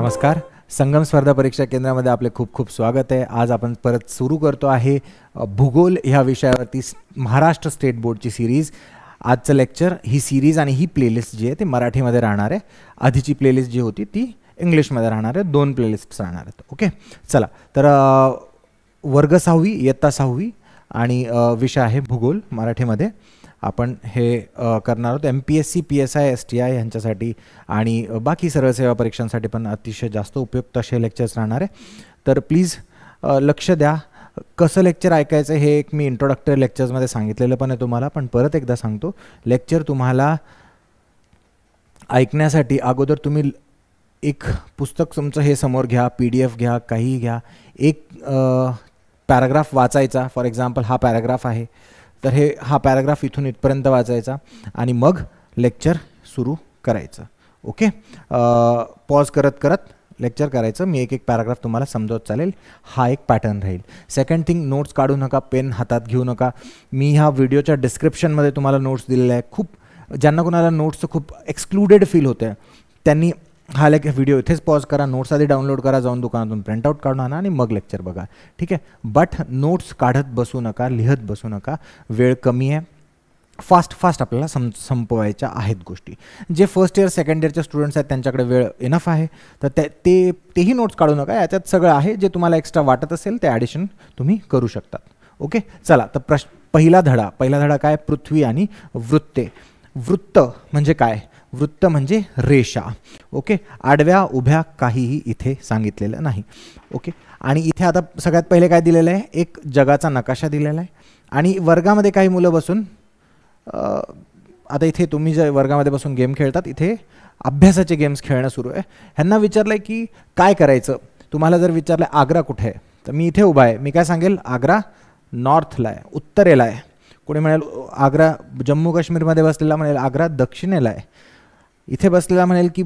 नमस्कार. संगम स्पर्धा परीक्षा केंद्रामध्ये आपले खूप खूप स्वागत आहे. आज आपण परत सुरू करतो आहे भूगोल ह्या विषयावरती महाराष्ट्र स्टेट बोर्डची सिरीज. आजचं लेक्चर, ही सिरीज आणि ही प्लेलिस्ट जी आहे ते मराठीमध्ये राहणार आहे. आधीची प्लेलिस्ट जी होती ती इंग्लिशमध्ये राहणार आहे. 2 प्लेलिस्ट्स राहणार आहेत. ओके, चला तर वर्ग 6वी इयत्ता 6वी आणि विषय आहे भूगोल मराठीमध्ये. आपण हे करणार आहोत MPSC PSI STI यांच्यासाठी आणि बाकी सरळ सेवा परीक्षांसाठी पण अतिशय जास्त उपयुक्त असे लेक्चर्स राहणार आहे. तर प्लीज लक्ष द्या. कसं लेक्चर ऐकायचं हे एक मी इंट्रोडक्टरी लेक्चर्समध्ये सांगितलेलं पण आहे तुम्हाला, पण परत एकदा सांगतो. लेक्चर तुम्हाला ऐकण्यासाठी अगोदर तुम्ही एक पुस्तक तुमचं हे समोर घ्या, PDF घ्या, काही घ्या, एक पॅराग्राफ वाचायचा. फॉर एक्झाम्पल हा पॅराग्राफ आहे, तर हा पॅराग्राफ इथून इथपर्यंत वाचायचा आणि मग लेक्चर सुरू करायचं. ओके, पॉज करत करत लेक्चर करायचं. मी एक पॅराग्राफ तुम्हाला समजवत चालेल. हा एक पॅटर्न राहील. सेकंड थिंग, नोट्स काढू नका, पेन हातात घेऊ नका. मी ह्या व्हिडिओच्या डिस्क्रिप्शनमध्ये तुम्हाला नोट्स दिलेल्या आहे. खूप ज्यांना कोणाला नोट्सचं खूप एक्सक्लुडेड फील होतं त्यांनी हा व्हिडिओ इथेच पॉज करा, नोट्स आधी डाउनलोड करा, जाऊन दुकानातून प्रिंटआउट काढून आणा आणि मग लेक्चर बघा. ठीक आहे, बट नोट्स काढत बसू नका, लिहत बसू नका. वेळ कमी आहे, फास्ट आपल्याला संपवायच्या आहेत गोष्टी. जे फर्स्ट इयर सेकंड इयरचे स्टुडंट्स आहेत त्यांच्याकडे वेळ इनफ आहे, तर तेही नोट्स काढू नका. याच्यात सगळं आहे. जे तुम्हाला एक्स्ट्रा वाटत असेल ते ॲडिशन तुम्ही करू शकतात. ओके, चला तर पहिला धडा काय? पृथ्वी आणि वृत्ते. वृत्त म्हणजे काय? वृत्त म्हणजे रेषा. ओके, आडव्या उभ्या काहीही इथे सांगितलेलं नाही. ओके, आणि इथे आता सगळ्यात पहिले काय दिलेलं आहे? एक जगाचा नकाशा दिलेला आहे. आणि वर्गामध्ये काही मुलं बसून आता इथे तुम्ही जे वर्गामध्ये बसून गेम खेळतात, इथे अभ्यासाचे गेम्स खेळणं सुरू आहे. ह्यांना विचारलं आहे की काय करायचं. तुम्हाला जर विचारलं आग्रा कुठे आहे, तर मी इथे उभा आहे. मी काय सांगेल? आग्रा नॉर्थला आहे, उत्तरेला आहे. कोणी म्हणेल आग्रा जम्मू काश्मीरमध्ये बसलेला म्हणेल आग्रा दक्षिणेला आहे. इथे बसलेला म्हणेल की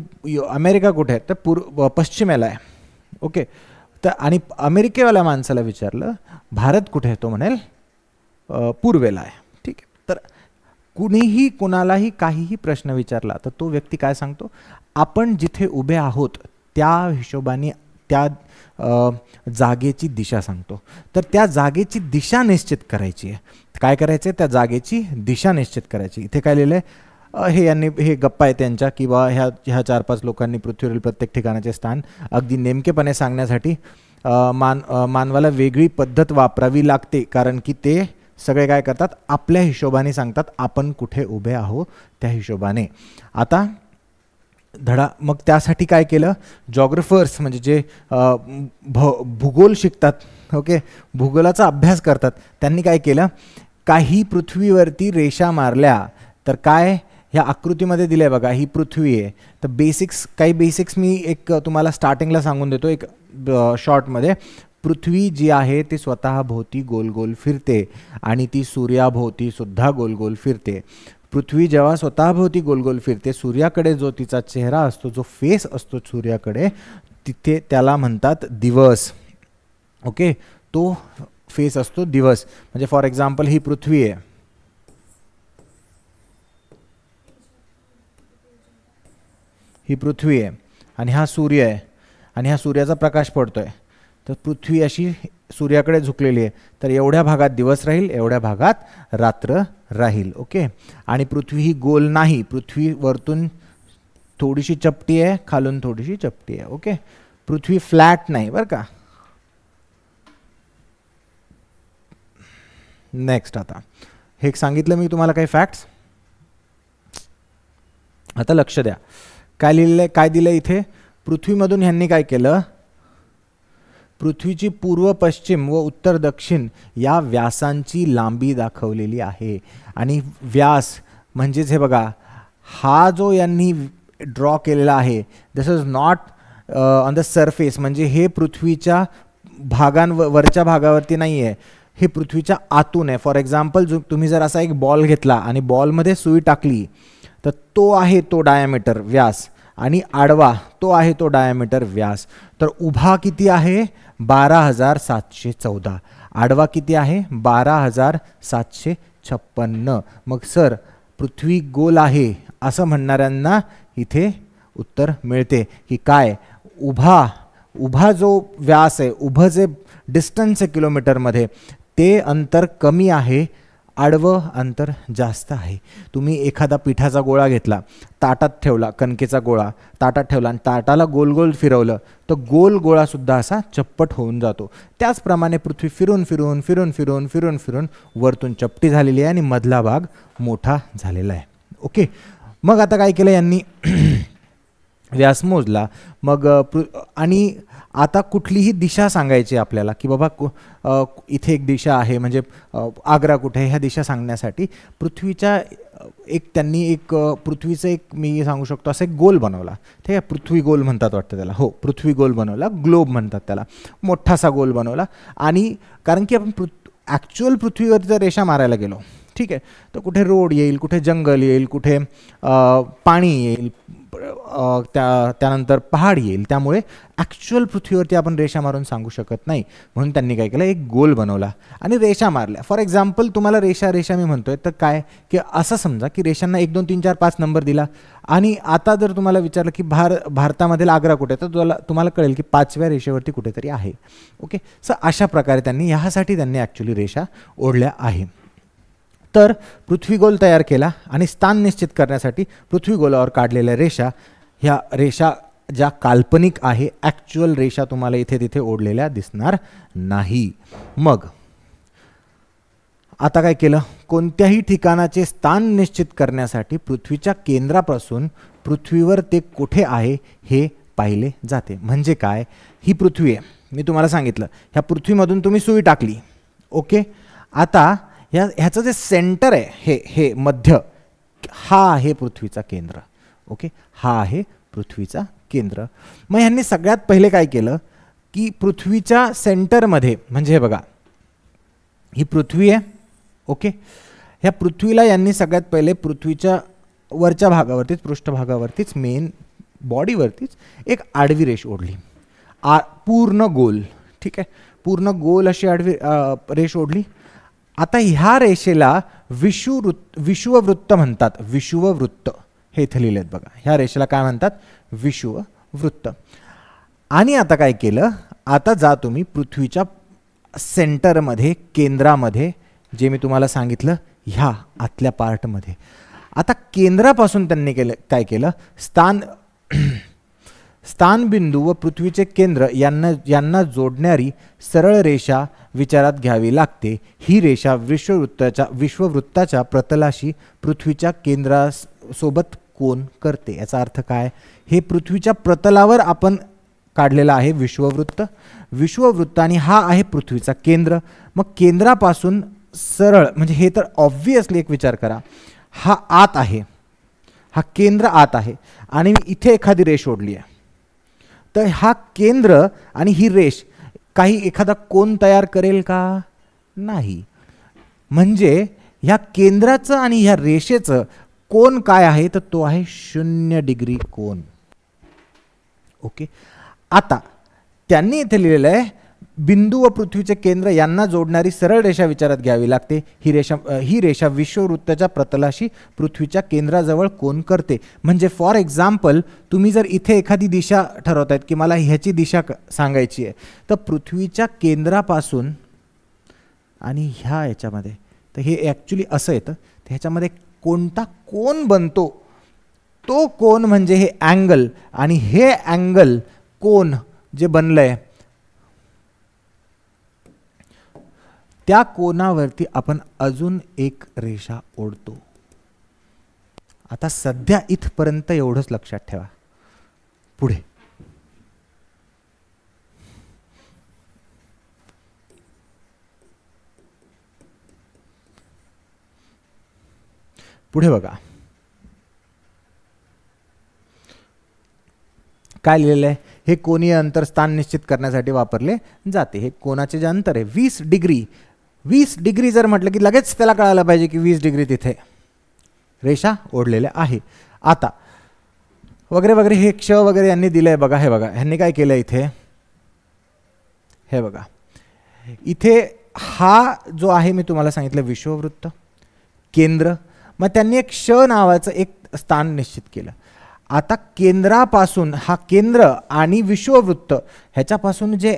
अमेरिका कुठे आहे, तर पश्चिमेला आहे. ओके, तर आणि अमेरिकेवाल्या माणसाला विचारलं भारत कुठे आहे, तो म्हणेल पूर्वेला आहे. ठीक आहे, तर कुणीही कोणालाही काहीही प्रश्न विचारला तर तो व्यक्ती काय सांगतो? आपण जिथे उभे आहोत त्या हिशोबाने त्या जागेची दिशा सांगतो. तर त्या जागेची दिशा निश्चित करायची आहे. काय करायचं? त्या जागेची दिशा निश्चित करायची. इथे काय लिहिलं आहे? हे गप्पा आहे त्यांच्या, किंवा ह्या 4-5 लोकांनी पृथ्वीवरील प्रत्येक ठिकाणाचे स्थान अगदी नेमकेपणे सांगण्यासाठी मानवाला वेगळी पद्धत वापरावी लागते, कारण की ते सगळे काय करतात? आपल्या हिशोबाने सांगतात. आपण कुठे उभे आहोत त्या हिशोबाने. आता मग त्यासाठी काय केलं? जॉग्राफर्स म्हणजे जे भूगोल शिकतात, ओके, भूगोलाचा अभ्यास करतात, त्यांनी काय केलं? काही पृथ्वीवरती रेषा मारल्या. तर काय ह्या आकृतीमध्ये दिलं आहे बघा, ही पृथ्वी आहे. तर काही बेसिक्स मी एक तुम्हाला स्टार्टिंगला सांगून देतो एक शॉर्टमध्ये. पृथ्वी जी आहे ती स्वतः भोवती गोल गोल फिरते आणि ती सूर्याभोवती सुद्धा गोल गोल फिरते. पृथ्वी जेव्हा स्वतःभोवती गोल गोल फिरते, सूर्याकडे जो तिचा चेहरा असतो, जो फेस असतो सूर्याकडे, तिथे त्याला म्हणतात दिवस. ओके, तो फेस असतो दिवस. म्हणजे फॉर एक्झाम्पल ही पृथ्वी आहे, ही पृथ्वी आहे आणि हा सूर्य आहे आणि ह्या सूर्याचा प्रकाश पडतोय. तर पृथ्वी अशी सूर्याकडे झुकलेली आहे. तर एवढ्या भागात दिवस राहील, एवढ्या भागात रात्र राहील. ओके, आणि पृथ्वी ही गोल नाही. पृथ्वी वरतून थोडीशी चपटी आहे, खालून थोडीशी चपटी आहे. ओके, पृथ्वी फ्लॅट नाही बरं का. नेक्स्ट, आता हे सांगितलं मी तुम्हाला काही फॅक्ट्स. आता लक्ष द्या. काय लिहिलेलं आहे? काय दिलं इथे? पृथ्वीमधून ह्यांनी काय केलं? पृथ्वीची पूर्व पश्चिम व उत्तर दक्षिण या व्यासांची लांबी दाखवलेली आहे. आणि व्यास म्हणजेच हे बघा, हा जो यांनी ड्रॉ केलेला आहे, this is not on the surface. म्हणजे हे पृथ्वीच्या वरच्या भागावरती नाही आहे, हे पृथ्वीच्या आतून आहे. फॉर एक्झाम्पल, तुम्ही जर असा एक बॉल घेतला आणि बॉलमध्ये सुई टाकली, तर तो आहे तो डायमीटर व्यास, आणि आडवा तो आहे तो डायमीटर व्यास. तर उभा किती आहे? 12,714. आडवा किती आहे? 12,756. मग सर पृथ्वी गोल आहे असं म्हणणाऱ्यांना इथे उत्तर मिळते की काय? उभा जो व्यास आहे, उभं जे डिस्टन्स आहे किलोमीटरमध्ये, ते अंतर कमी आहे, आडवं अंतर जास्त आहे. तुम्ही एखादा पिठाचा गोळा घेतला, ताटात ठेवला, कणकेचा गोळा ताटात ठेवला आणि ताटाला गोल गोल फिरवलं तर गोल गोळासुद्धा असा चप्पट होऊन जातो. त्याचप्रमाणे पृथ्वी फिरून फिरून फिरून फिरून फिरून फिरून वरतून चपटी झालेली आहे आणि मधला भाग मोठा झालेला आहे. ओके, मग आता काय केलं यांनी व्यास मोजला. मग आणि आता कुठलीही दिशा सांगायची आपल्याला की बाबा इथे एक दिशा आहे, म्हणजे आग्रा कुठे, ह्या दिशा सांगण्यासाठी पृथ्वीच्या त्यांनी एक पृथ्वीचं एक मी सांगू शकतो असं एक गोल बनवला. ठीक आहे, पृथ्वी गोल म्हणतात वाटतं त्याला. हो, पृथ्वी गोल बनवला, ग्लोब म्हणतात त्याला. मोठासा गोल बनवला. आणि कारण की आपण ॲक्च्युअल पृथ्वीवरती जर रेषा मारायला गेलो, ठीक आहे, तर कुठे रोड येईल, कुठे जंगल येईल, कुठे पाणी येईल, त्यानंतर पहाड येईल. त्यामुळे ॲक्च्युअल पृथ्वीवरती आपण रेषा मारून सांगू शकत नाही. म्हणून त्यांनी काय केलं, एक गोल बनवला आणि रेषा मारल्या. फॉर एक्झाम्पल तुम्हाला रेषा मी म्हणतोय तर काय की असं समजा की रेषांना 1 2 3 4 5 नंबर दिला आणि आता जर तुम्हाला विचारलं की भारतामधील आग्रा कुठे, तर तुम्हाला कळेल की 5व्या रेषेवरती कुठेतरी आहे. ओके, सो अशा प्रकारे त्यांनी ह्यासाठी ॲक्च्युली रेषा ओढल्या आहे. तर पृथ्वीगोल तयार केला आणि स्थान निश्चित करण्यासाठी पृथ्वीगोलावर काढलेल्या रेषा, ह्या रेषा ज्या काल्पनिक आहे, ॲक्च्युअल रेषा तुम्हाला इथे तिथे ओढलेल्या दिसणार नाही. मग आता काय केलं, कोणत्याही ठिकाणाचे स्थान निश्चित करण्यासाठी पृथ्वीच्या केंद्रापासून पृथ्वीवर ते कुठे आहे हे पाहिले जाते. म्हणजे काय, ही पृथ्वी आहे, मी तुम्हाला सांगितलं, ह्या पृथ्वीमधून तुम्ही सुई टाकली. ओके, आता ह्याचं जे सेंटर आहे, हे मध्य, हा आहे पृथ्वीचा केंद्र. ओके, हा आहे पृथ्वीचा केंद्र. मग ह्यांनी सगळ्यात पहिले काय केलं की पृथ्वीच्या सेंटरमध्ये, म्हणजे हे बघा ही पृथ्वी आहे. ओके, ह्या पृथ्वीला यांनी सगळ्यात पहिले पृथ्वीच्या वरच्या भागावरतीच, पृष्ठभागावरतीच, मेन बॉडीवरतीच एक आडवी रेष ओढली, पूर्ण गोल. ठीक आहे, पूर्ण गोल अशी आडवी रेष ओढली. आता ह्या रेषेला विषुववृत्त म्हणतात. विषुववृत्त हे इथे लिहिलेत बघा, ह्या रेषेला काय म्हणतात, विषुववृत्त. आणि आता काय केलं, आता जा तुम्ही पृथ्वीच्या सेंटरमध्ये, केंद्रामध्ये, जे मी तुम्हाला सांगितलं ह्या आतल्या पार्टमध्ये. आता केंद्रापासून त्यांनी काय केलं, स्थानबिंदू व पृथ्वीचे केंद्र यांना जोडणारी सरळ रेषा विचारात घ्यावी लागते. ही रेषा विश्ववृत्ताच्या प्रतलाशी पृथ्वीच्या केंद्रासोबत कोन करते. याचा अर्थ काय, हे पृथ्वीच्या प्रतलावर आपण काढलेला आहे विश्ववृत्त आणि हा आहे पृथ्वीचा केंद्र. मग केंद्रापासून सरळ, म्हणजे हे तर ऑब्व्हियसली एक विचार करा, हा आत आहे, हा केंद्र आत आहे आणि मी इथे एखादी रेष ओढली आहे, तर हा केंद्र आणि ही रेष काही एखादा कोन तयार करेल का, नाही. म्हणजे ह्या केंद्राचं आणि ह्या रेषेचं कोन काय आहे, तर तो आहे 0 डिग्री कोन. ओके, आता त्यांनी इथे लिहिलेलं आहे बिंदू व पृथ्वीचे केंद्र यांना जोडणारी सरळ रेषा विचारात घ्यावी लागते. ही रेषा विश्ववृत्ताच्या प्रतलाशी पृथ्वीच्या केंद्राजवळ कोन करते. म्हणजे फॉर एक्झाम्पल तुम्ही जर इथे एखादी दिशा ठरवतायत की मला ह्याची दिशा सांगायची आहे, तर पृथ्वीच्या केंद्रापासून आणि ह्या याच्यामध्ये, तर हे ॲक्च्युली असं येतं, तर ह्याच्यामध्ये कोणता कोन बनतो, तो कोन म्हणजे हे अँगल, आणि हे अँगल कोन जे बनलंय त्या कोनावरती आपण अजून एक रेषा ओढतो. आता सध्या इथपर्यंत एवढंच लक्षात ठेवा. पुढे पुढे बघा काय लिहिलेलं आहे, हे कोनीय अंतर स्थान निश्चित करण्यासाठी वापरले जाते. हे कोनाचे जे अंतर आहे 20 डिग्री, 20 डिग्री जर म्हटलं की लगेच त्याला कळायला पाहिजे की 20 डिग्री तिथे रेषा ओढलेल्या आहे. आता वगैरे वगैरे हे क्ष वगैरे यांनी दिलंय बघा. हे बघा ह्यांनी काय केलं इथे, हे बघा इथे हा जो आहे मी तुम्हाला सांगितलं विश्ववृत्त केंद्र, मग त्यांनी एक क्ष नावाचं एक स्थान निश्चित केलं. आता केंद्रापासून, हा केंद्र आणि विश्ववृत्त ह्याच्यापासून जे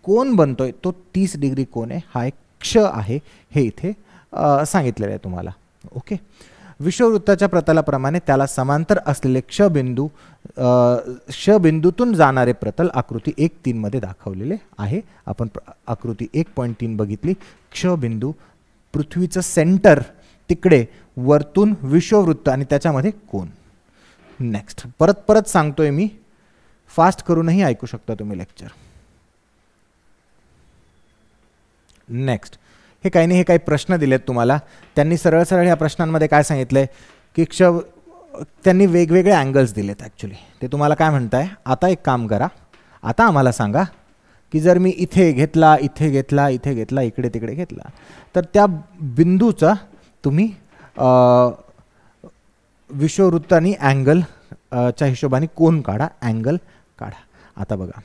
कोन बनतोय तो 30 डिग्री कोन आहे, हा एक क्ष आहे, हे इथे सांगितलेलं आहे तुम्हाला. ओके. विश्ववृत्ताच्या प्रतलाप्रमाणे त्याला समांतर असलेले क्षबिंदूतून जाणारे प्रतल आकृती 1.3 मध्ये दाखवलेले आहे. आपण आकृती 1.3 बघितली. क्षबिंदू, पृथ्वीचं सेंटर, तिकडे वरतून विश्ववृत्त आणि त्याच्यामध्ये कोन. नेक्स्ट, परत सांगतोय मी, फास्ट करूनही ऐकू शकता तुम्ही लेक्चर. नेक्स्ट, हे काही नाही, हे काही प्रश्न दिलेत तुम्हाला. त्यांनी सरळ सरळ ह्या प्रश्नांमध्ये काय सांगितलंय की त्यांनी वेगवेगळे अँगल्स दिलेत. ॲक्च्युली ते तुम्हाला काय म्हणताय, आता एक काम करा, आता आम्हाला सांगा की जर मी इथे घेतला, इथे घेतला, इथे घेतला, इकडे तिकडे घेतला, तर त्या बिंदूचा तुम्ही विश्ववृत्तानी अँगल च्या हिशोबाने कोन काढा, अँगल काढा. आता बघा,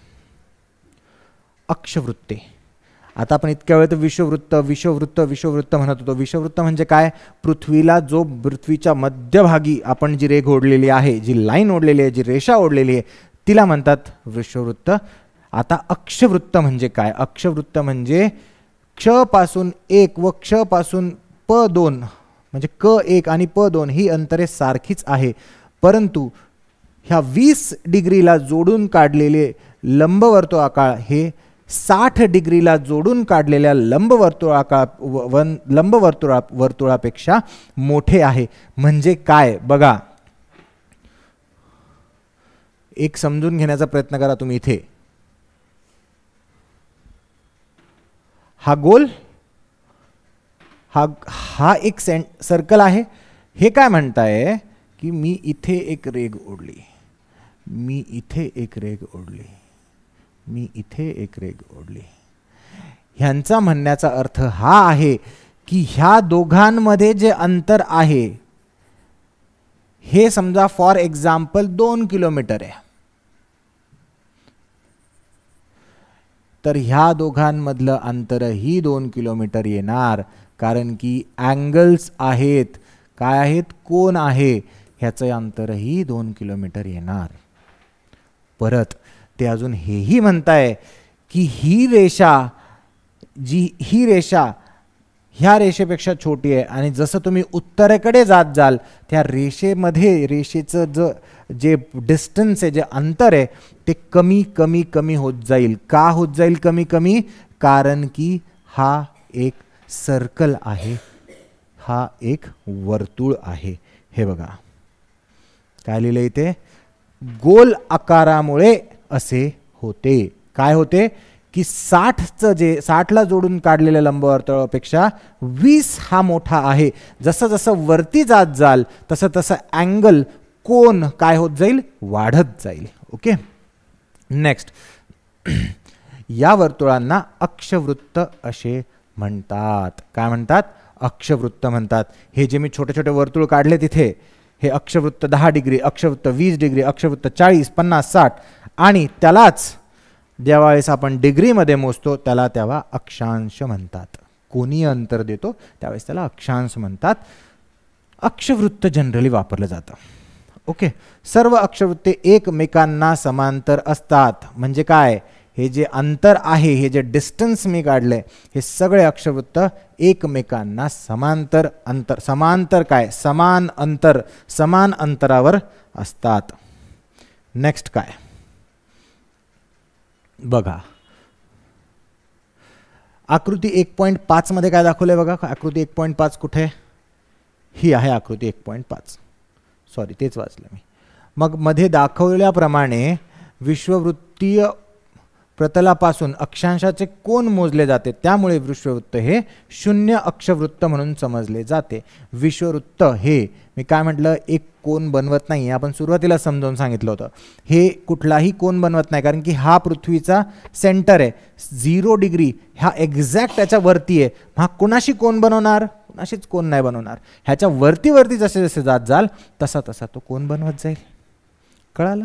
अक्षवृत्ते. आता आपण इतक्या वेळ तर विश्ववृत्त विश्ववृत्त विश्ववृत्त म्हणत होतो. विश्ववृत्त म्हणजे काय, पृथ्वीला जो पृथ्वीच्या मध्यभागी आपण जी रेघ ओढलेली आहे, जी लाईन ओढलेली आहे, जी रेषा ओढलेली आहे, तिला म्हणतात विश्ववृत्त. आता अक्षवृत्त म्हणजे काय, अक्षवृत्त म्हणजे क्ष पासून 1 व क्ष पासून P2 म्हणजे K1 आणि P2 ही अंतरे सारखीच आहे, परंतु ह्या 20 डिग्रीला जोडून काढलेले लंबवर्तुळाकार हे 60 डिग्रीला जोडून काढलेल्या लंबवर्तुळापेक्षा मोठे आहे. म्हणजे काय बघा, एक समजून घेण्याचा प्रयत्न करा तुम्ही. इथे हा गोल, हा एक सर्कल आहे. हे काय म्हणताय की मी इथे एक रेघ ओढली, मी इथे एक रेघ ओढली, मी इथे एक रेघ ओढली. ह्यांचा म्हणण्याचा अर्थ हा आहे की ह्या दोघांमध्ये जे अंतर आहे हे समजा फॉर एक्झाम्पल 2 किलोमीटर आहे, तर ह्या दोघांमधलं अंतरही 2 किलोमीटर येणार, कारण की अँगल्स आहेत. काय आहेत, कोन आहे, ह्याचं अंतरही 2 किलोमीटर येणार. परत ते अजून हेही म्हणताय की ही रेषा ह्या रेषेपेक्षा छोटी आहे, आणि जसं तुम्ही उत्तरेकडे जात जाल त्या रेषेमध्ये रेषेचं जे डिस्टन्स आहे, जे अंतर आहे, ते कमी कमी कमी होत जाईल. का होत जाईल कमी कमी, कारण की हा एक सर्कल आहे, हा एक वर्तुळ आहे. हे बघा काय लिहिलं इथे, गोल आकारामुळे असे होते. काय होते की 60ला जोडून काढलेल्या लंबवर्तुळापेक्षा 20 हा मोठा आहे. जसं जसं वरती जात जाल तसं तसं अँगल, कोन काय होत जाईल, वाढत जाईल. ओके. नेक्स्ट, या वर्तुळांना अक्षवृत्त असे म्हणतात. काय म्हणतात, अक्षवृत्त म्हणतात. हे जे मी छोटे छोटे वर्तुळ काढले तिथे, हे अक्षवृत्त 10 डिग्री, अक्षवृत्त 20 डिग्री, अक्षवृत्त 40, 50, 60, आणि त्यालाच ज्यावेळेस आपण डिग्रीमध्ये मोजतो त्याला तेव्हा अक्षांश म्हणतात. कोनीय अंतर देतो त्यावेळेस त्याला अक्षांश म्हणतात. अक्षवृत्त जनरली वापरलं जातं. ओके. सर्व अक्षवृत्ते एकमेकांना समांतर असतात. म्हणजे काय, हे जे अंतर आहे, हे जे डिस्टन्स मी काढले, हे सगळे अक्षवृत्त एकमेकांना समांतर समांतर काय, समान अंतरावर असतात. नेक्स्ट काय बघा, आकृती 1.5 मध्ये काय दाखवलंय बघा. आकृती 1.5 कुठे, ही आहे आकृती 1.5. सॉरी, तेच वाचलं मी. मग मध्ये दाखवल्याप्रमाणे विश्ववृत्तीय प्रतलापासून अक्षांशाचे कोन मोजले जाते, त्यामुळे विश्ववृत्त हे 0 अक्षवृत्त म्हणून समजले जाते. विश्ववृत्त हे मी काय म्हटलं, एक कोन बनवत नाही. आपण सुरुवातीला समजावून सांगितलं होतं, हे कुठलाही कोन बनवत नाही, कारण की हा पृथ्वीचा सेंटर आहे. 0 डिग्री हा एक्झॅक्ट त्याच्या वरती आहे. हा कोणाशी कोन बनवणार, कोणाशीच कोन नाही बनवणार. ह्याच्या वरती वरती जसे जसे जात जाल तसा तसा तो कोन बनवत जाईल. कळालं.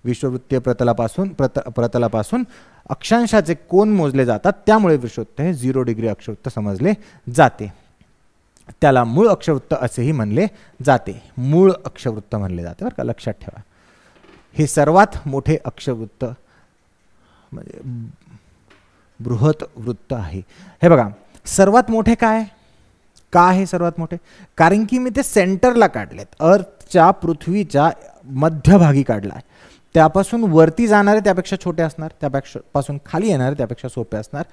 विश्ववृत्तीय प्रतलापासून अक्षांशाचे कोन मोजले जातात, त्यामुळे विश्ववृत्त हे 0 डिग्री अक्षवृत्त समजले जाते. त्याला मूळ अक्षवृत्त असेही म्हणले जाते. मूळ अक्षवृत्त म्हणले जाते बरं का, लक्षात ठेवा. हे सर्वात मोठे अक्षवृत्त म्हणजे बृहत वृत्त आहे. हे बघा, सर्वात मोठे काय का आहे सर्वात मोठे? कारण की मी ते सेंटरला काढलेत, अर्थच्या पृथ्वीच्या मध्यभागी काढला. त्यापासून वरती जाणारे त्यापेक्षा छोटे असणार, त्यापेक्षा पासून खाली येणारे त्यापेक्षा सोपे असणार.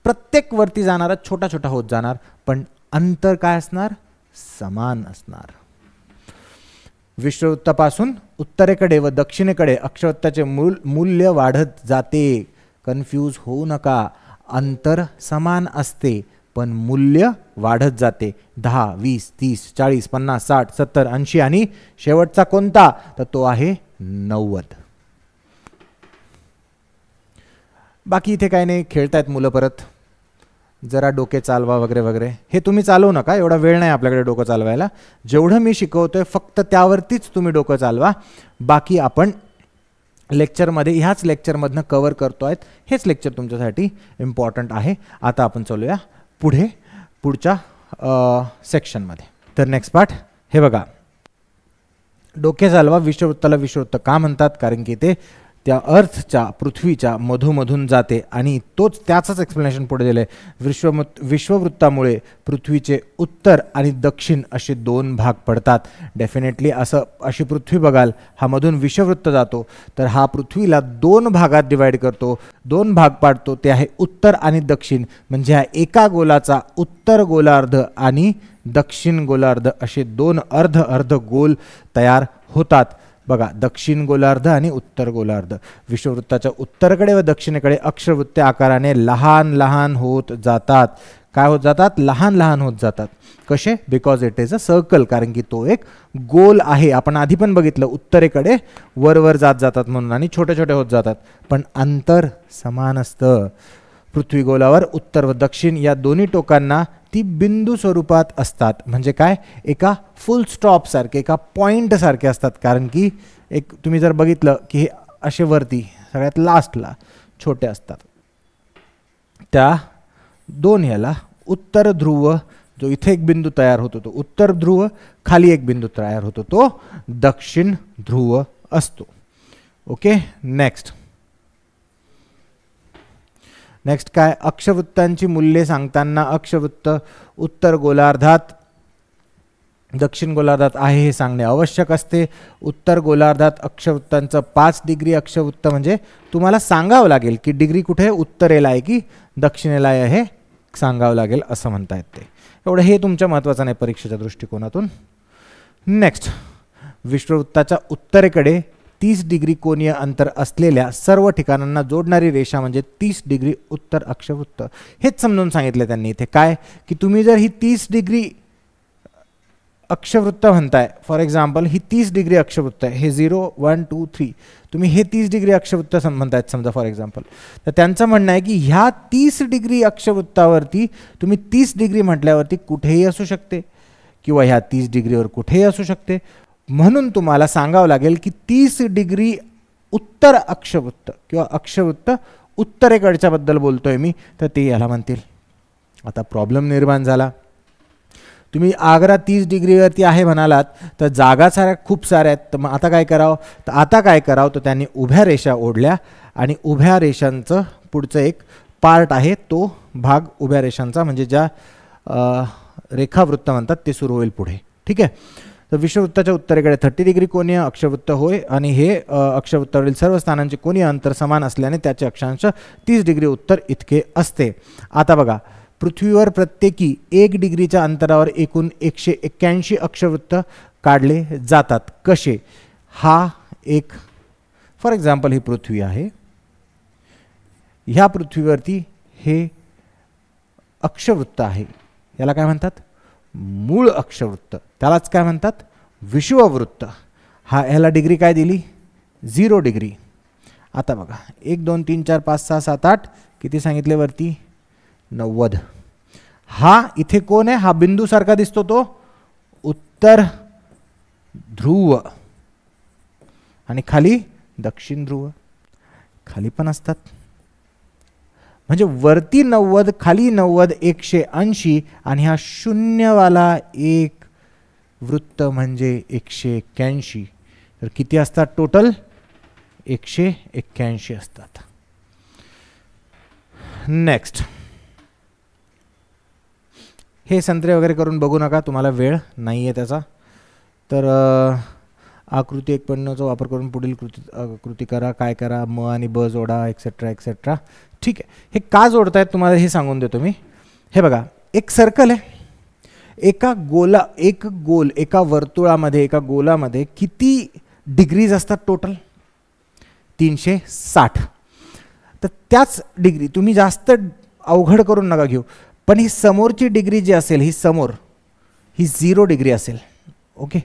प्रत्येक वरती जाणारा छोटा छोटा होत जाणार, पण अंतर काय असणार? समान असणार. विषुववृत्तापासून उत्तरेकडे व दक्षिणेकडे अक्षवृत्ताचे मूल्य वाढत जाते. कन्फ्यूज होऊ नका. अंतर समान असते पण मूल्य वाढत जाते. 10, 20, 30, 40, 50, 60, 70, 80 आणि शेवटचा कोणता? तर तो आहे 90. बाकी इथे काही नाही, खेळतायत मुलं परत. जरा डोके चालवा वगैरे वगैरे. हे तुम्ही चालवू नका, एवढा वेळ नाही आपल्याकडे डोकं चालवायला. जेवढं मी शिकवतोय फक्त त्यावरतीच तुम्ही डोकं चालवा. बाकी आपण लेक्चरमध्ये ह्याच लेक्चरमधनं कव्हर करतो आहेत. हेच लेक्चर तुमच्यासाठी इम्पॉर्टंट आहे. आता आपण चालूया पुढच्या सेक्शनमध्ये. तर नेक्स्ट पार्ट हे बघा, डोके चालवा. विषुववृत्ताला विषुववृत्त का म्हणतात? कारण की ते त्या अर्थच्या पृथ्वीच्या मधोमधून जाते आणि त्याचंच एक्सप्लेनेशन पुढे दिलं आहे. विश्ववृत्तामुळे पृथ्वीचे उत्तर आणि दक्षिण असे 2 भाग पडतात. डेफिनेटली अशी पृथ्वी बघाल, हा मधून विषुववृत्त जातो तर हा पृथ्वीला 2 भागात डिवाइड करतो, 2 भाग पाडतो. ते आहे उत्तर आणि दक्षिण. म्हणजे हा एका गोलाचा उत्तर गोलार्ध आणि दक्षिण गोलार्ध असे 2 अर्ध अर्ध गोल तयार होतात. बघा, दक्षिण गोलार्ध आणि उत्तर गोलार्ध. विषुववृत्ताच्या उत्तरेकडे व दक्षिणेकडे अक्षवृत्ते आकाराने लहान लहान होत जातात. काय होत जातात? लहान लहान होत जातात. कसे? Because it is a circle. कारण की तो एक गोल आहे. आपण आधी पण बघितलं, उत्तरेकडे वर वर जात जातात म्हणून आणि छोटे छोटे होत जातात, पण अंतर समान असतं. पृथ्वी गोलावर उत्तर व दक्षिण या दोन्ही टोकांना ती बिंदू स्वरूपात असतात. म्हणजे काय? एका फुल स्टॉप सारखे, एका पॉइंट सारखे असतात. कारण की एक तुम्ही जर बघितलं की हे असे वरती सगळ्यात लास्टला छोटे असतात. त्या 2 ह्याला उत्तर ध्रुव, जो इथे एक बिंदू तयार होतो तो उत्तर ध्रुव, खाली एक बिंदू तयार होतो तो दक्षिण ध्रुव असतो. ओके, नेक्स्ट काय? अक्षवृत्तांची मूल्ये सांगताना अक्षवृत्त उत्तर गोलार्धात दक्षिण गोलार्धात आहे हे सांगणे आवश्यक असते. उत्तर गोलार्धात अक्षवृत्तांचं 5 डिग्री अक्षवृत्त म्हणजे तुम्हाला सांगावं लागेल की डिग्री कुठे उत्तरेला आहे की दक्षिणेला आहे, हे सांगावं लागेल असं म्हणता येते. एवढं हे तुमच्या महत्त्वाचं नाही परीक्षेच्या दृष्टिकोनातून. नेक्स्ट, विषुववृत्ताच्या उत्तरेकडे 30 डिग्री कोनीय अंतर असलेल्या सर्व ठिकाणांना जोडणारी रेषा म्हणजे 30 डिग्री उत्तर अक्षवृत्त. हेच समजून सांगितलं त्यांनी इथे. काय की तुम्ही जर ही 30 डिग्री अक्षवृत्त म्हणताय, फॉर एक्झाम्पल ही 30 डिग्री अक्षवृत्त आहे, हे 0, 1, 2, 3, तुम्ही हे 30 डिग्री अक्षवृत्त म्हणतायत समजा फॉर एक्झाम्पल, तर त्यांचं म्हणणं आहे की ह्या 30 डिग्री अक्षवृत्तावरती तुम्ही 30 डिग्री म्हटल्यावरती कुठेही असू शकते किंवा ह्या 30 डिग्रीवर कुठेही असू शकते. म्हणून तुम्हाला सांगावं लागेल की 30 डिग्री उत्तर अक्षवृत्त किंवा अक्षवृत्त उत्तरेकडच्या बद्दल बोलतोय मी, तर ते याला म्हणतील. आता प्रॉब्लेम निर्माण झाला. तुम्ही आग्रा 30 डिग्रीवरती आहे म्हणालात तर जागा खूप साऱ्या आहेत. तर मग आता काय करावं? तर त्यांनी उभ्या रेषा ओढल्या आणि उभ्या रेषांचं पुढचं एक पार्ट आहे तो भाग उभ्या रेषांचा म्हणजे ज्या रेखावृत्त म्हणतात ते सुरू होईल पुढे. ठीक आहे. तर विषुववृत्ताच्या उत्तरेकडे 30 डिग्री कोनीय अक्षवृत्त होय आणि हे अक्षवृत्तावरील सर्व स्थानांचे कोनीय अंतर समान असल्याने त्याचे अक्षांश 30 डिग्री उत्तर इतके असते. आता बघा, पृथ्वीवर प्रत्येकी 1 डिग्रीच्या अंतरावर एकूण 181 अक्षवृत्त काढले जातात. कसे? हा एक फॉर एक्झाम्पल ही पृथ्वी आहे. ह्या पृथ्वीवरती हे अक्षवृत्त आहे, याला काय म्हणतात? मूळ अक्षवृत्त. त्यालाच काय म्हणतात? विषुववृत्त. ह्याला डिग्री काय दिली? 0 डिग्री. आता बघा, 1 2 3 4 5 6 7 8 किती सांगितले वरती? 90. हा इथे कोण आहे? हा बिंदू सारखा दिसतो तो उत्तर ध्रुव आणि खाली दक्षिण ध्रुव. खाली पण असतात. म्हणजे वरती 90, खाली 90, 180 आणि हा शून्यवाला एक वृत्त म्हणजे 181. तर किती असतात टोटल? 181 असतात. नेक्स्ट, हे संत्रे वगैरे करून बघू नका, तुम्हाला वेळ नाही आहे त्याचा. तर आकृती 1.9चा वापर करून पुढील कृती करा. काय करा? म आणि ब जोडा, एक्सेट्रा एक्सेट्रा. ठीक आहे, हे का जोडतायत तुम्हाला हे सांगून देतो मी. हे बघा, एक सर्कल आहे, एका वर्तुळामध्ये, एका गोलामध्ये किती डिग्रीज असतात टोटल? 360. तर त्याच डिग्री तुम्ही जास्त अवघड करून नका घेऊ, पण ही समोरची डिग्री जी असेल, ही 0 डिग्री असेल. ओके,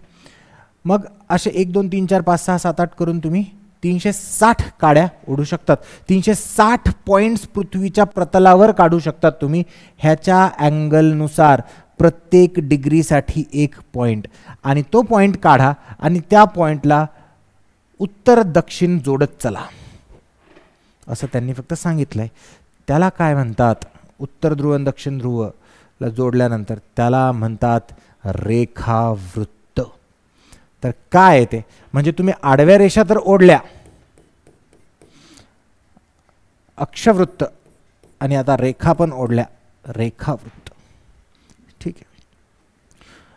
मग असे 1 2 3 4 5 6 7 8 करून तुम्ही 360 काड्या ओढू शकतात. 360 पॉइंट्स पृथ्वीच्या प्रतलावर काढू शकतात तुम्ही. ह्याच्या अँगलनुसार प्रत्येक डिग्रीसाठी एक पॉइंट, आणि तो पॉइंट काढा आणि त्या पॉइंटला उत्तर दक्षिण जोडत चला, असं त्यांनी फक्त सांगितलंय. त्याला काय म्हणतात? उत्तर ध्रुव आणि दक्षिण ध्रुवला जोडल्यानंतर त्याला म्हणतात रेखावृत्त. तर काय आहे ते? म्हणजे तुम्ही आडव्या रेषा तर ओढल्या, अक्षवृत्त, आणि आता रेखा पण ओढल्या, रेखावृत्त. ठीक आहे,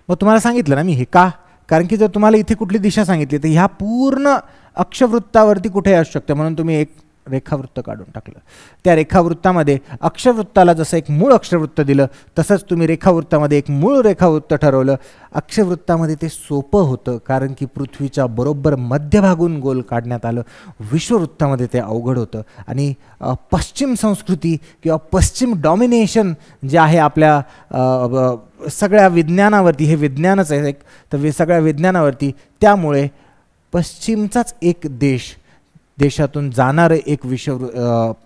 मग तुम्हाला सांगितलं ना मी हे का? कारण की जर तुम्हाला इथे कुठली दिशा सांगितली तर ह्या पूर्ण अक्षवृत्तावरती कुठे असू शकते, म्हणून तुम्ही एक रेखावृत्त काढून टाकलं. त्या रेखावृत्तामध्ये अक्षवृत्ताला जसं एक मूळ अक्षवृत्त दिलं, तसंच तुम्ही रेखावृत्तामध्ये एक मूळ रेखावृत्त ठरवलं. अक्षवृत्तामध्ये ते सोपं होतं, कारण की पृथ्वीच्या बरोबर मध्यभागून गोल काढण्यात आलं. विश्ववृत्तामध्ये ते अवघड होतं. आणि पश्चिम संस्कृती किंवा पश्चिम डॉमिनेशन जे आहे आपल्या सगळ्या विज्ञानावरती, हे विज्ञानच आहे एक, तर सगळ्या विज्ञानावरती, त्यामुळे पश्चिमचाच एक देशातून जाणारं एक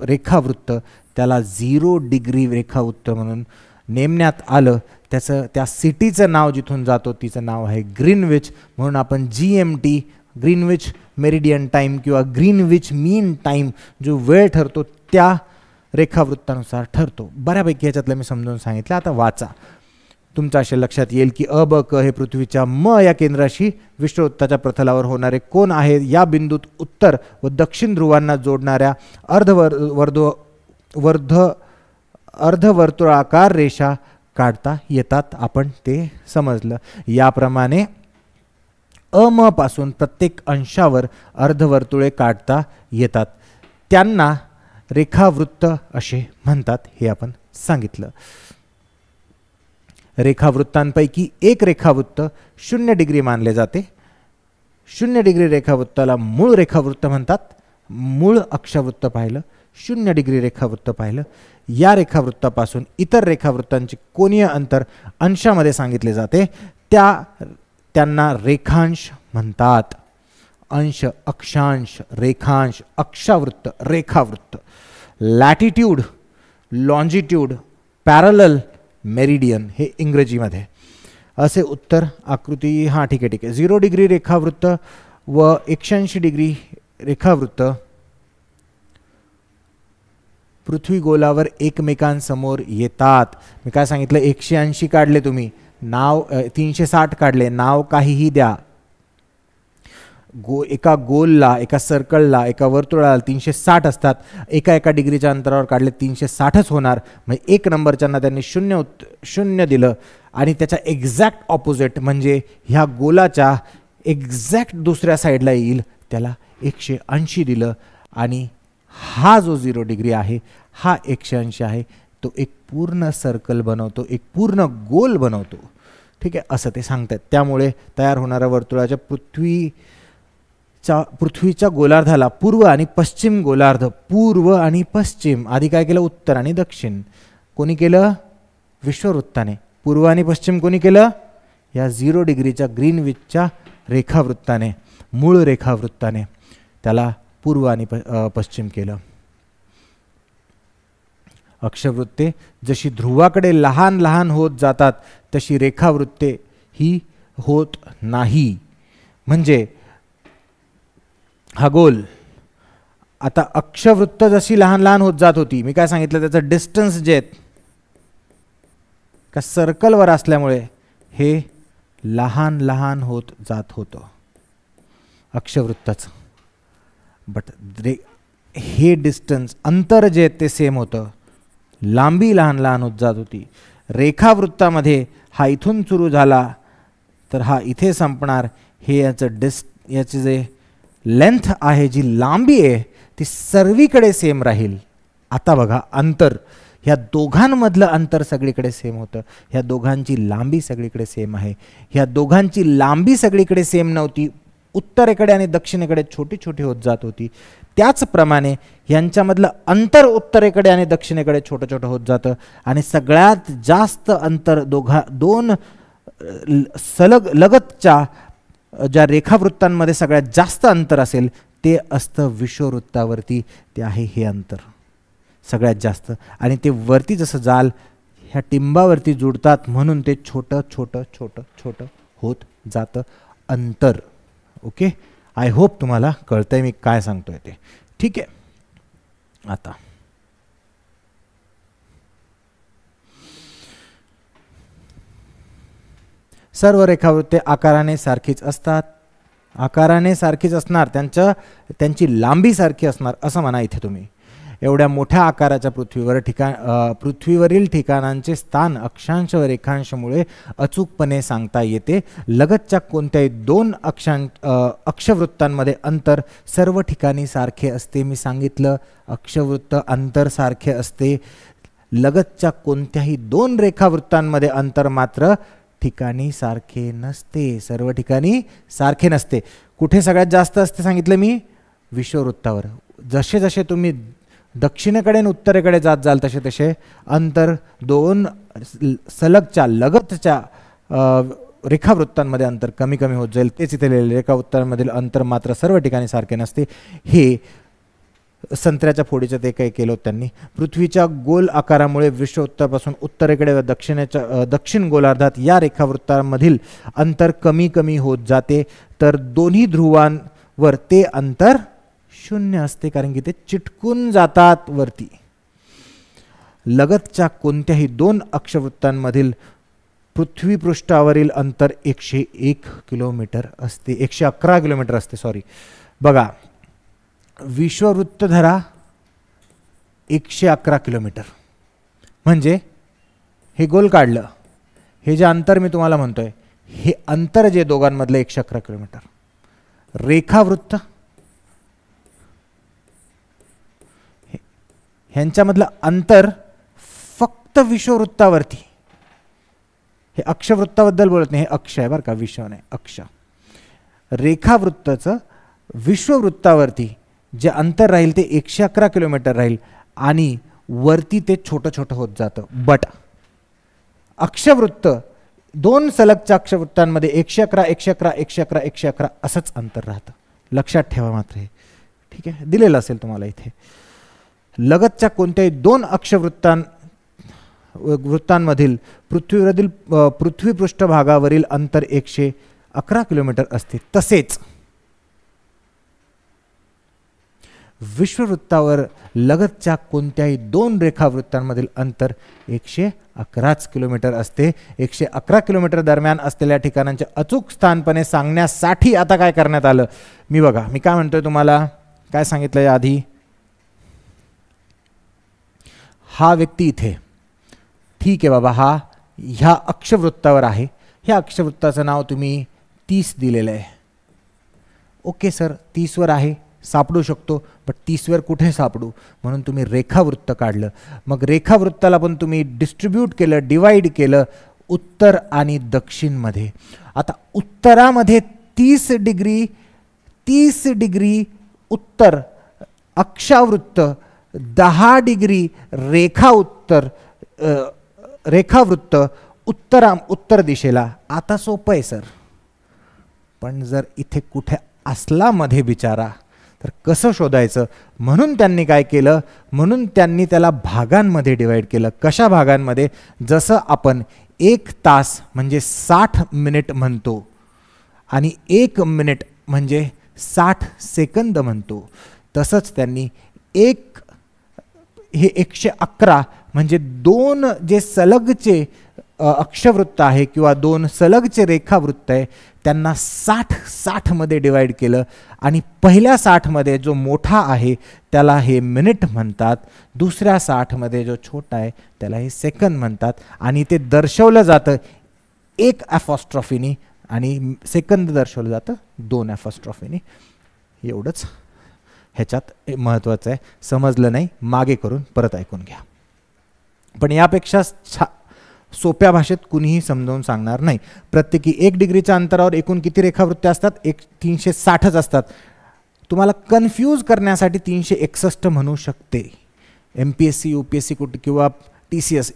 रेखावृत्त, त्याला 0 डिग्री रेखावृत्त म्हणून नेमण्यात आलं. त्या सिटीचं नाव जिथून जातो तिचं नाव आहे ग्रीनविच. म्हणून आपण GMT, ग्रीनविच मेरिडियन टाईम, किंवा ग्रीनविच मीन टाईम, जो वेळ ठरतो त्या रेखावृत्तानुसार ठरतो. बऱ्यापैकी ह्याच्यातलं मी समजून सांगितलं. आता वाचा, तुमच्या अशा लक्षात येईल की अ ब क हे पृथ्वीच्या म या केंद्राशी विश्ववृत्ताच्या प्रतलावर होणारे कोण आहे. या बिंदूत उत्तर व दक्षिण ध्रुवांना जोडणाऱ्या अर्धवर्तुळाकार रेषा काढता येतात. आपण ते समजलं. याप्रमाणे अ म पासून प्रत्येक अंशावर अर्धवर्तुळे काढता येतात. त्यांना रेखावृत्त असे म्हणतात, हे आपण सांगितलं. रेखावृत्तांपैकी एक रेखावृत्त 0 डिग्री मानले जाते. 0 डिग्री रेखावृत्ताला मूळ रेखावृत्त म्हणतात. मूळ अक्षवृत्त पाहिलं, 0 डिग्री रेखावृत्त पाहिलं. या रेखावृत्तापासून इतर रेखावृत्तांचे कोनीय अंतर अंशामध्ये सांगितले जाते. त्यांना रेखांश म्हणतात. अंश, अक्षांश, रेखांश, अक्षावृत्त, रेखावृत्त. लॅटिट्यूड, लॉन्जिट्यूड, पॅरलल, मेरिडियन हे इंग्रजीमध्ये. असे उत्तर आकृती. हां, ठीक आहे. 0 डिग्री रेखावृत्त व 180 डिग्री रेखावृत्त पृथ्वी गोलावर एकमेकांसमोर येतात. मी काय सांगितलं? 180 काढले तुम्ही, नाव 360 काढले, नाव काहीही द्या. एका गोलला, एका सर्कलला, एका वर्तुळाला 360 असतात. एका डिग्रीच्या अंतरावर काढले 360च होणार. म्हणजे 1 नंबरच्यांना त्यांनी 0 दिलं, आणि त्याच्या एक्झॅक्ट ऑपोजिट म्हणजे ह्या गोलाच्या एक्झॅक्ट दुसऱ्या साईडला येईल त्याला 180 दिलं. आणि हा जो 0 डिग्री आहे हा 180 आहे, तो एक पूर्ण सर्कल बनवतो, एक पूर्ण गोल बनवतो. ठीक आहे, असं ते सांगतात. त्यामुळे तयार होणाऱ्या वर्तुळाच्या पृथ्वीच्या गोलार्धाला पूर्व आणि पश्चिम गोलार्ध, पूर्व आणि पश्चिम, आधी काय केलं? उत्तर आणि दक्षिण. कोणी केलं? विश्ववृत्ताने. पूर्व आणि पश्चिम कोणी केलं? या 0 डिग्रीच्या ग्रीनविचच्या रेखावृत्ताने, मूळ रेखावृत्ताने त्याला पूर्व आणि पश्चिम केलं. अक्षवृत्ते जशी ध्रुवाकडे लहान लहान होत जातात, तशी रेखावृत्ते ही होत नाही. म्हणजे हा गोल आता अक्षवृत्त जशी लहान लहान होत जात होती, मी काय सांगितलं त्याचं डिस्टन्स जे आहेत का सर्कलवर असल्यामुळे हे लहान लहान होत जात होतं अक्षवृत्ताचं. बट हे डिस्टन्स अंतर जे ते सेम होतं, लांबी लहान लहान होत जात होती. रेखावृत्तामध्ये हा इथून सुरू झाला तर हा इथे संपणार. हे याची जे लेंथ आहे, जी लांबी आहे ती सर्वीकडे सेम राहील. आता बघा अंतर, ह्या दोघांमधलं अंतर सगळीकडे सेम होतं, ह्या दोघांची लांबी सगळीकडे सेम आहे. ह्या दोघांची लांबी सगळीकडे सेम नव्हती, उत्तरेकडे आणि दक्षिणेकडे छोटी छोटी होत जात होती. त्याचप्रमाणे यांच्यामधलं अंतर उत्तरेकडे आणि दक्षिणेकडे छोटं छोटं होत जातं. आणि सगळ्यात जास्त अंतर दोन लगतच्या ज्या रेखावृत्तांमध्ये सगळ्यात जास्त अंतर असेल ते असतं विषुववृत्तावरती. ते आहे हे अंतर सगळ्यात जास्त. आणि ते वरती जसं जाल ह्या टिंबावरती जुडतात म्हणून ते छोटं छोटं छोटं छोटं होत जातं अंतर. ओके, आय होप तुम्हाला कळतंय मी काय सांगतोय ते. ठीक आहे. आता सर्व रेखावृत्ते आकाराने सारखीच असतात, आकाराने सारखीच असणार, त्यांची लांबी सारखी असणार असं म्हणा इथे तुम्ही. एवढ्या मोठ्या आकाराच्या पृथ्वीवरील ठिकाणांचे स्थान अक्षांश व रेखांशमुळे अचूकपणे सांगता येते. लगतच्या कोणत्याही दोन अक्षवृत्तांमध्ये अंतर सर्व ठिकाणी सारखे असते. मी सांगितलं अक्षवृत्त अंतर सारखे असते. लगतच्या कोणत्याही दोन रेखावृत्तांमध्ये अंतर मात्र ठिकाणी सारखे नसते, सर्व ठिकाणी सारखे नसते. कुठे सगळ्यात जास्त असते सांगितलं मी? विषुववृत्तावर. जसे जसे तुम्ही दक्षिणेकडे आणि उत्तरेकडे जात जाल तसे तसे अंतर दोन लगतच्या रेखावृत्तांमध्ये अंतर कमी कमी होत जाईल. तेच इथे लिहिलेले रेखावृत्तांमधील अंतर मात्र सर्व ठिकाणी सारखे नसते. हे संत्र्याच्या फोडीचं ते काही केलं होतं त्यांनी. पृथ्वीच्या गोल आकारामुळे विषुववृत्तापासून उत्तरेकडे व दक्षिण गोलार्धात या रेखावृत्तांमधील अंतर कमी कमी होत जाते, तर दोन्ही ध्रुवांवर ते अंतर शून्य असते, कारण की ते चिटकून जातात वरती. लगतच्या कोणत्याही दोन अक्षवृत्तांमधील पृथ्वीपृष्ठावरील अंतर 101 किलोमीटर असते, 111 किलोमीटर असते. सॉरी, बघा विषुववृत्त धरा 111 किलोमीटर, म्हणजे हे गोल काढलं, हे जे अंतर मी तुम्हाला म्हणतोय हे अंतर जे दोघांमधलं 111 किलोमीटर. रेखावृत्त ह्यांच्यामधलं अंतर फक्त विषुववृत्तावरती, हे अक्षवृत्ताबद्दल बोलत नाही, हे अक्ष आहे बरं का, विषव नाही अक्ष. रेखावृत्ताचं विषुववृत्तावरती जे अंतर राहील ते 111 किलोमीटर राहील आणि वरती ते छोटं छोटं होत जातं. बट अक्षवृत्त दोन सलगच्या अक्षवृत्तांमध्ये 111 111 111 111 असंच अंतर राहतं. लक्षात ठेवा मात्र हे. ठीक आहे, दिलेलं असेल तुम्हाला इथे. लगतच्या कोणत्याही दोन वृत्तांमधील पृथ्वी पृष्ठभागावरील अंतर 111 किलोमीटर असते. तसेच विषुववृत्तावर लगतच्या कोणत्याही दोन रेखावृत्तांमधील अंतर 111 किलोमीटर असते. 111 किलोमीटर दरम्यान असलेल्या ठिकाणांचे अचूक स्थानपणे सांगण्यासाठी आता काय करण्यात आलं, मी काय म्हणतोय तुम्हाला, काय सांगितलं या आधी, हा व्यक्ती इथे, ठीक आहे बाबा, हा ह्या अक्षवृत्तावर आहे, ह्या अक्षवृत्ताचं नाव तुम्ही 30 दिलेलं आहे. ओके सर, 30 वर आहे, सापडू शकतो, पण 30 वर कुठे सापडू, म्हणून तुम्ही रेखावृत्त काढलं. मग रेखावृत्ताला पण तुम्ही डिस्ट्रीब्यूट केलं, डिवाइड केलं उत्तर आणि दक्षिणमध्ये. आता उत्तरामध्ये 30 डिग्री उत्तर अक्षावृत्त, 10 डिग्री रेखावृत्त उत्तर दिशेला. आता सोपं आहे सर, पण जर इथे कुठे असला मध्ये बिचारा तर कसं शोधायचं, म्हणून त्यांनी काय केलं, म्हणून त्यांनी त्याला भागांमध्ये डिवाइड केलं. कशा भागांमध्ये, जसं आपण 1 तास म्हणजे 60 मिनिट म्हणतो आणि 1 मिनिट म्हणजे 60 सेकंद म्हणतो, तसंच त्यांनी हे 111 म्हणजे 2 जे सलगचे अक्षवृत्त आहे किंवा 2 सलगचे रेखावृत्त आहे त्यांना 60 मध्ये डिवाइड केलं आणि पहिल्या 60 मध्ये जो मोठा आहे त्याला हे मिनिट म्हणतात, दुसऱ्या 60 मध्ये जो छोटा आहे त्याला हे सेकंद म्हणतात आणि ते दर्शवलं जातं 1 ॲपॉस्ट्रॉफीनी आणि सेकंद दर्शवलं जातं 2 ॲपॉस्ट्रॉफीनी. एवढंच ह्याच्यात महत्त्वाचं आहे. समजलं नाही मागे करून परत ऐकून घ्या. पण यापेक्षा सोप्या भाषेत कुणीही समजावून सांगणार नाही. प्रत्येकी 1 डिग्रीच्या अंतरावर एकूण किती रेखावृत्ते असतात? 360च असतात. तुम्हाला कन्फ्यूज करण्यासाठी 361 म्हणू शकते. MPSC UPSC किंवा TCS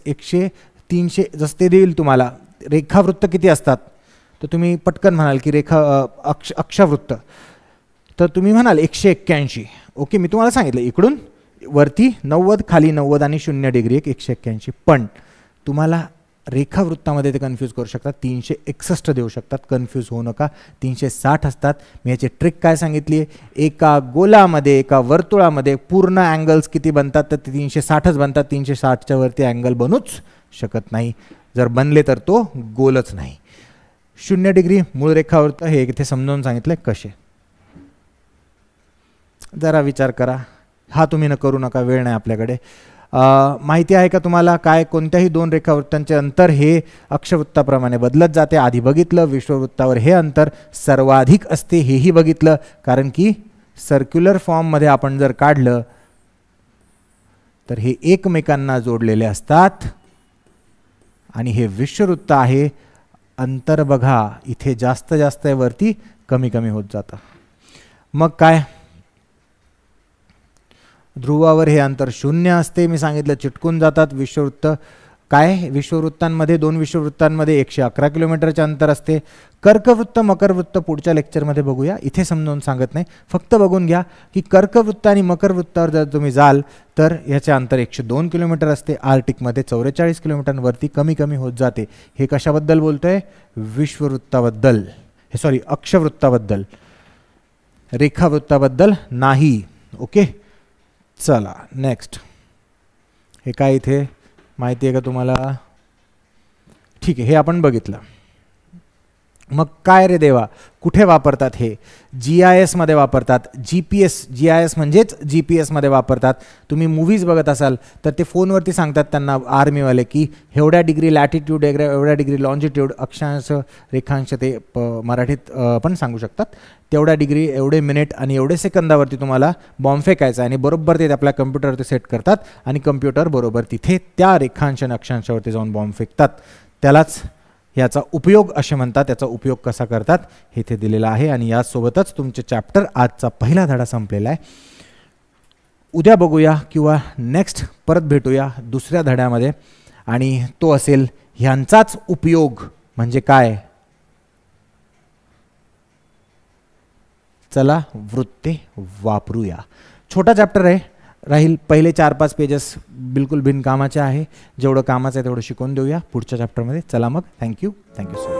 300 जसं ते देईल तुम्हाला रेखावृत्त किती असतात तर तुम्ही पटकन म्हणाल की अक्षवृत्त तर तुम्ही म्हणाल 181. ओके, मी तुम्हाला सांगितलं इकडून वरती 90 खाली 90 आणि 0 डिग्री 181. पण तुम्हाला रेखावृत्तामध्ये ते कन्फ्यूज करू शकतात. 361 देऊ शकतात. कन्फ्यूज होऊ नका. 360 असतात. मी याची ट्रिक काय सांगितली आहे? एका गोलामध्ये एका वर्तुळामध्ये पूर्ण अँगल्स किती बनतात तर ते 360च बनतात. 360च्या वरती अँगल बनूच शकत नाही. जर बनले तर तो गोलच नाही. 0 डिग्री मूळ रेखावृत्त हे इथे समजावून सांगितले कसे. जरा विचार करा. हा तुम्ही न करू नका, वेळ नाही आपल्याकडे. माहिती आहे का तुम्हाला काय कोणत्याही 2 रेखावृत्तांचे अंतर हे अक्षवृत्ताप्रमाणे बदलत जाते? आधी बघितलं. विश्ववृत्तावर हे अंतर सर्वाधिक असते हेही बघितलं, कारण की सर्क्युलर फॉर्ममध्ये आपण जर काढलं तर हे एकमेकांना जोडलेले असतात आणि हे विश्ववृत्त आहे. अंतर बघा इथे जास्त जास्त आहे, वरती कमी कमी होत जातं. मग काय? ध्रुवावर हे अंतर 0 असते. मी सांगितलं चिटकून जातात. विश्ववृत्त काय? विश्ववृत्तांमध्ये 2 विश्ववृत्तांमध्ये 111 किलोमीटरचे अंतर असते. कर्कवृत्त मकरवृत्त पुढच्या लेक्चरमध्ये बघूया. इथे समजावून सांगत नाही, फक्त बघून घ्या की कर्कवृत्त आणि मकरवृत्तावर जर तुम्ही जाल तर याचे अंतर 102 किलोमीटर असते. आर्टिकमध्ये 44 किलोमीटरवरती कमी कमी होत जाते. हे कशाबद्दल बोलतोय? विश्ववृत्ताबद्दल. हे सॉरी अक्षवृत्ताबद्दल, रेखावृत्ताबद्दल नाही. ओके, चला नेक्स्ट. हे काय इथे माहिती आहे का तुम्हाला? ठीक आहे, हे आपण बघितलं. मग काय रे देवा, कुठे वापरतात हे? GIS मध्ये वापरतात. GIS म्हणजेच GPS मध्ये वापरतात. तुम्ही मूवीज बघत असाल तर ते फोनवरती सांगतात त्यांना आर्मीवाले की एवढ्या डिग्री लॅटिट्यूड एवढ्या डिग्री लॉन्जिट्यूड, अक्षांश रेखांश ते मराठीत पण सांगू शकतात. तेवढ्या डिग्री एवढे मिनिट आणि एवढे सेकंदावरती तुम्हाला बॉम्ब फेकायचा आणि बरोबर ते आपल्या कम्प्युटरवरती सेट करतात आणि कम्प्युटर बरोबर तिथे त्या रेखांश आणि अक्षांशावरती जाऊन बॉम्ब फेकतात. त्यालाच याचा उपयोग असे म्हणतात. त्याचा उपयोग कसा करतात हे इथे दिलेलं आहे आणि यासोबतच तुमचे चॅप्टर आजचा पहिला धडा संपलेला आहे. उद्या बघूया किंवा नेक्स्ट परत भेटूया दुसऱ्या धड्यामध्ये आणि तो असेल ह्यांचाच उपयोग म्हणजे काय. चला वृत्ते वापरूया. छोटा चॅप्टर आहे राहील. पहिले 4-5 पेजेस बिलकुल बिनकामाचे आहे. जेवढं कामाचं आहे तेवढं शिकवून देऊया पुढच्या चॅप्टरमध्ये. चला मग, थँक्यू सो मच.